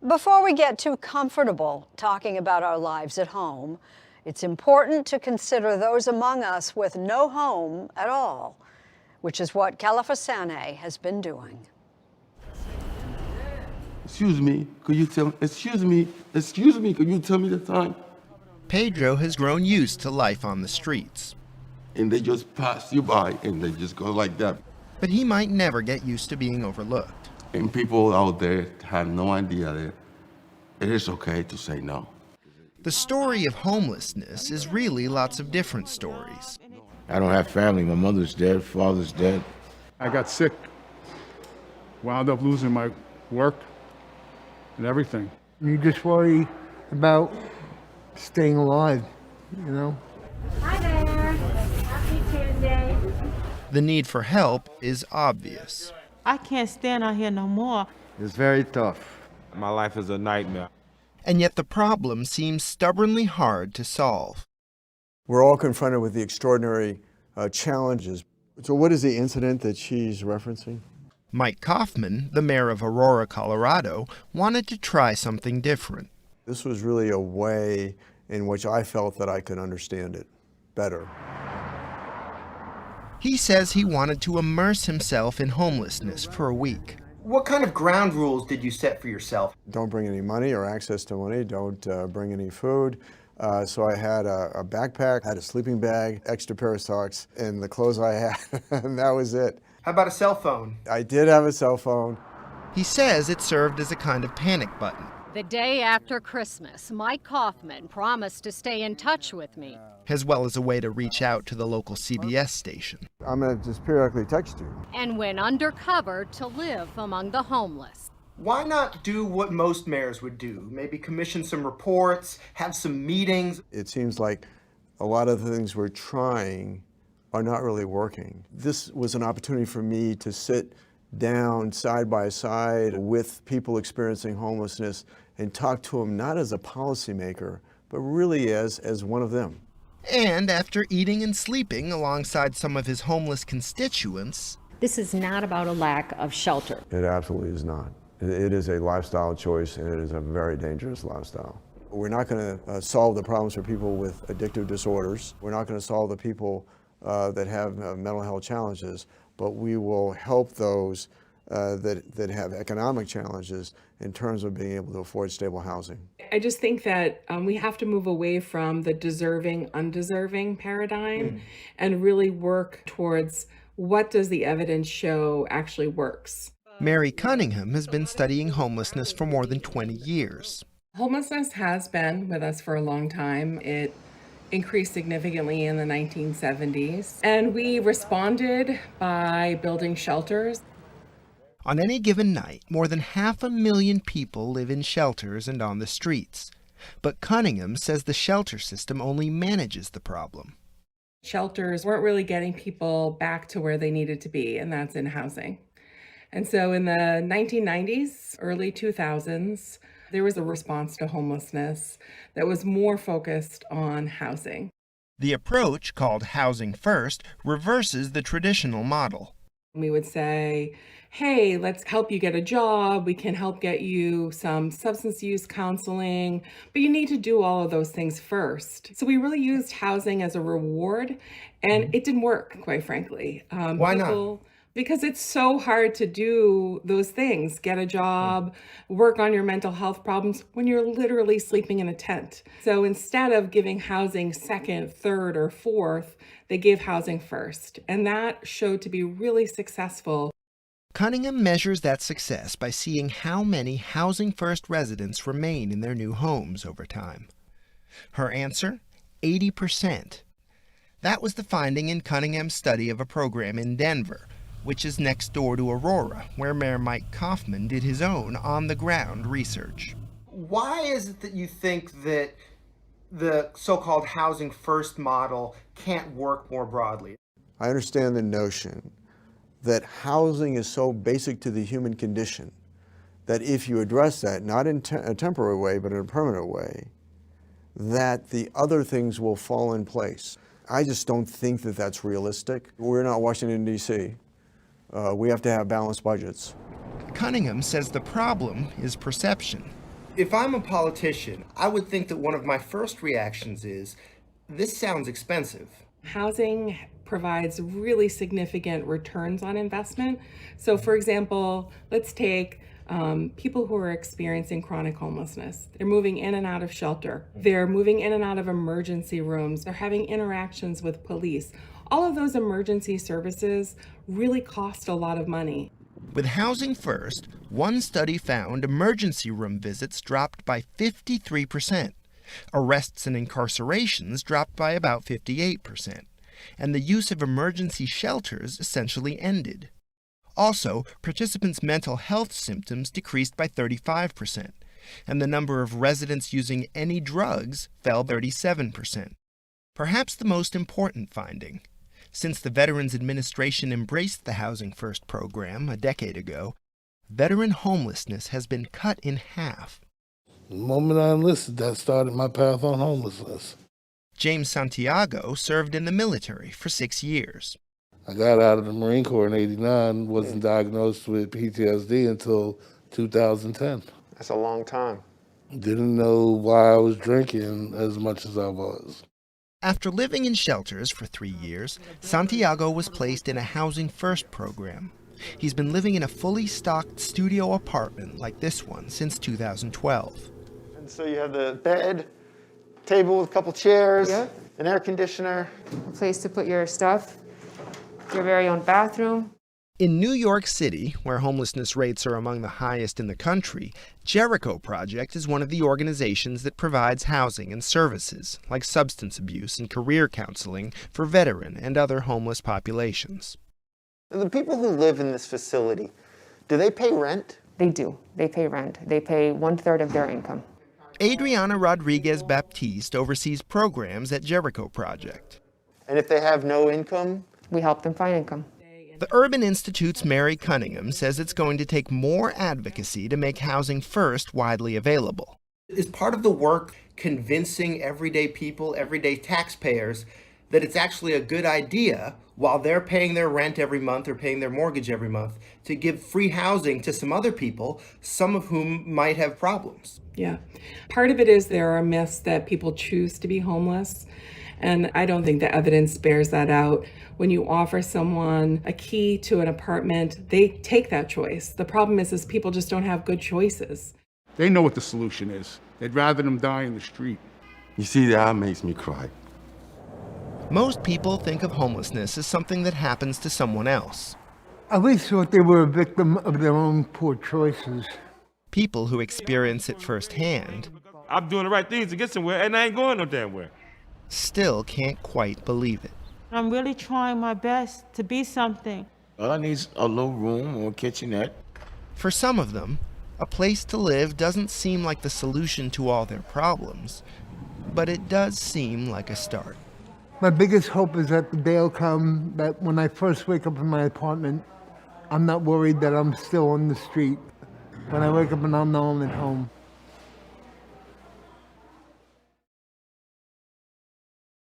Before we get too comfortable talking about our lives at home, it's important to consider those among us with no home at all, which is what Califasane has been doing. Excuse me, could you tell me, could you tell me the time? Pedro has grown used to life on the streets. And they just pass you by and they just go like that. But he might never get used to being overlooked. And people out there have no idea that it is okay to say no. The story of homelessness is really lots of different stories. I don't have family. My mother's dead, father's dead. I got sick, wound up losing my work and everything. You just worry about staying alive, you know? Hi there. Happy Tuesday. The need for help is obvious. I can't stand out here no more. It's very tough. My life is a nightmare. And yet the problem seems stubbornly hard to solve. We're all confronted with the extraordinary challenges. So what is the incident that she's referencing? Mike Kaufman, the mayor of Aurora, Colorado, wanted to try something different. This was really a way in which I felt that I could understand it better. He says he wanted to immerse himself in homelessness for a week. What kind of ground rules did you set for yourself? Don't bring any money or access to money. Don't bring any food. So I had a backpack, had a sleeping bag, extra pair of socks, and the clothes I had, and that was it. How about a cell phone? I did have a cell phone. He says it served as a kind of panic button. The day after Christmas, Mike Kaufman promised to stay in touch with me, as well as a way to reach out to the local CBS station. I'm going to just periodically text you. and went undercover to live among the homeless. Why not do what most mayors would do? Maybe commission some reports, have some meetings. It seems like a lot of the things we're trying are not really working. This was an opportunity for me to sit down side by side with people experiencing homelessness and talk to them not as a policymaker, but really as one of them. And after eating and sleeping alongside some of his homeless constituents, this is not about a lack of shelter. It absolutely is not. It is a lifestyle choice, and it is a very dangerous lifestyle. We're not going to solve the problems for people with addictive disorders. We're not going to solve the people that have mental health challenges, but we will help those that have economic challenges in terms of being able to afford stable housing. I just think that we have to move away from the deserving, undeserving paradigm and really work towards what does the evidence show actually works. Mary Cunningham has been studying homelessness for more than 20 years. Homelessness has been with us for a long time. It increased significantly in the 1970s, and we responded by building shelters. On any given night, more than 500,000 people live in shelters and on the streets. But Cunningham says the shelter system only manages the problem. Shelters weren't really getting people back to where they needed to be, and that's in housing. And so in the 1990s, early 2000s, there was a response to homelessness that was more focused on housing. The approach, called Housing First, reverses the traditional model. We would say, hey, let's help you get a job. We can help get you some substance use counseling, but you need to do all of those things first. So we really used housing as a reward, and it didn't work, quite frankly. Why not? Because it's so hard to do those things, get a job, work on your mental health problems when you're literally sleeping in a tent. So instead of giving housing second, third, or fourth, they gave housing first. And that showed to be really successful. Cunningham measures that success by seeing how many Housing First residents remain in their new homes over time. Her answer? 80%. That was the finding in Cunningham's study of a program in Denver, which is next door to Aurora, where Mayor Mike Kaufman did his own on-the-ground research. Why is it that you think that the so-called Housing First model can't work more broadly? I understand the notion that housing is so basic to the human condition that if you address that, not in a temporary way, but in a permanent way, that the other things will fall in place. I just don't think that that's realistic. We're not Washington, D.C. We have to have balanced budgets. Cunningham says the problem is perception. If I'm a politician, I would think that one of my first reactions is, this sounds expensive. Housing provides really significant returns on investment. So for example, let's take people who are experiencing chronic homelessness. They're moving in and out of shelter. They're moving in and out of emergency rooms. They're having interactions with police. All of those emergency services really cost a lot of money. With Housing First, one study found emergency room visits dropped by 53%. Arrests and incarcerations dropped by about 58%. And the use of emergency shelters essentially ended. Also, participants' mental health symptoms decreased by 35%, and the number of residents using any drugs fell 37%. Perhaps the most important finding: since the Veterans Administration embraced the Housing First program a decade ago, veteran homelessness has been cut in half. The moment I enlisted, that started my path on homelessness. James Santiago served in the military for 6 years. I got out of the Marine Corps in '89, wasn't diagnosed with PTSD until 2010. That's a long time. Didn't know why I was drinking as much as I was. After living in shelters for 3 years, Santiago was placed in a Housing First program. He's been living in a fully stocked studio apartment like this one since 2012. And so you have the bed, table with a couple chairs, an air conditioner. A place to put your stuff, your very own bathroom. In New York City, where homelessness rates are among the highest in the country, Jericho Project is one of the organizations that provides housing and services, like substance abuse and career counseling, for veteran and other homeless populations. The people who live in this facility, do they pay rent? They do. They pay rent. They pay 1/3 of their income. Adriana Rodriguez Baptiste oversees programs at Jericho Project. And if they have no income? We help them find income. The Urban Institute's Mary Cunningham says it's going to take more advocacy to make Housing First widely available. Is part of the work convincing everyday people, everyday taxpayers, that it's actually a good idea, while they're paying their rent every month or paying their mortgage every month, to give free housing to some other people, some of whom might have problems? Yeah. Part of it is there are myths that people choose to be homeless. And I don't think the evidence bears that out. When you offer someone a key to an apartment, they take that choice. The problem is people just don't have good choices. They know what the solution is. They'd rather them die in the street. You see, that makes me cry. Most people think of homelessness as something that happens to someone else. I always thought they were a victim of their own poor choices. People who experience it firsthand I'm doing the right things to get somewhere, and I ain't going no damn where. Still can't quite believe it. I'm really trying my best to be something. All I need is a little room or a kitchenette. For some of them, a place to live doesn't seem like the solution to all their problems, but it does seem like a start. My biggest hope is that the day will come that when I first wake up in my apartment, I'm not worried that I'm still on the street. When I wake up and I'm not at home.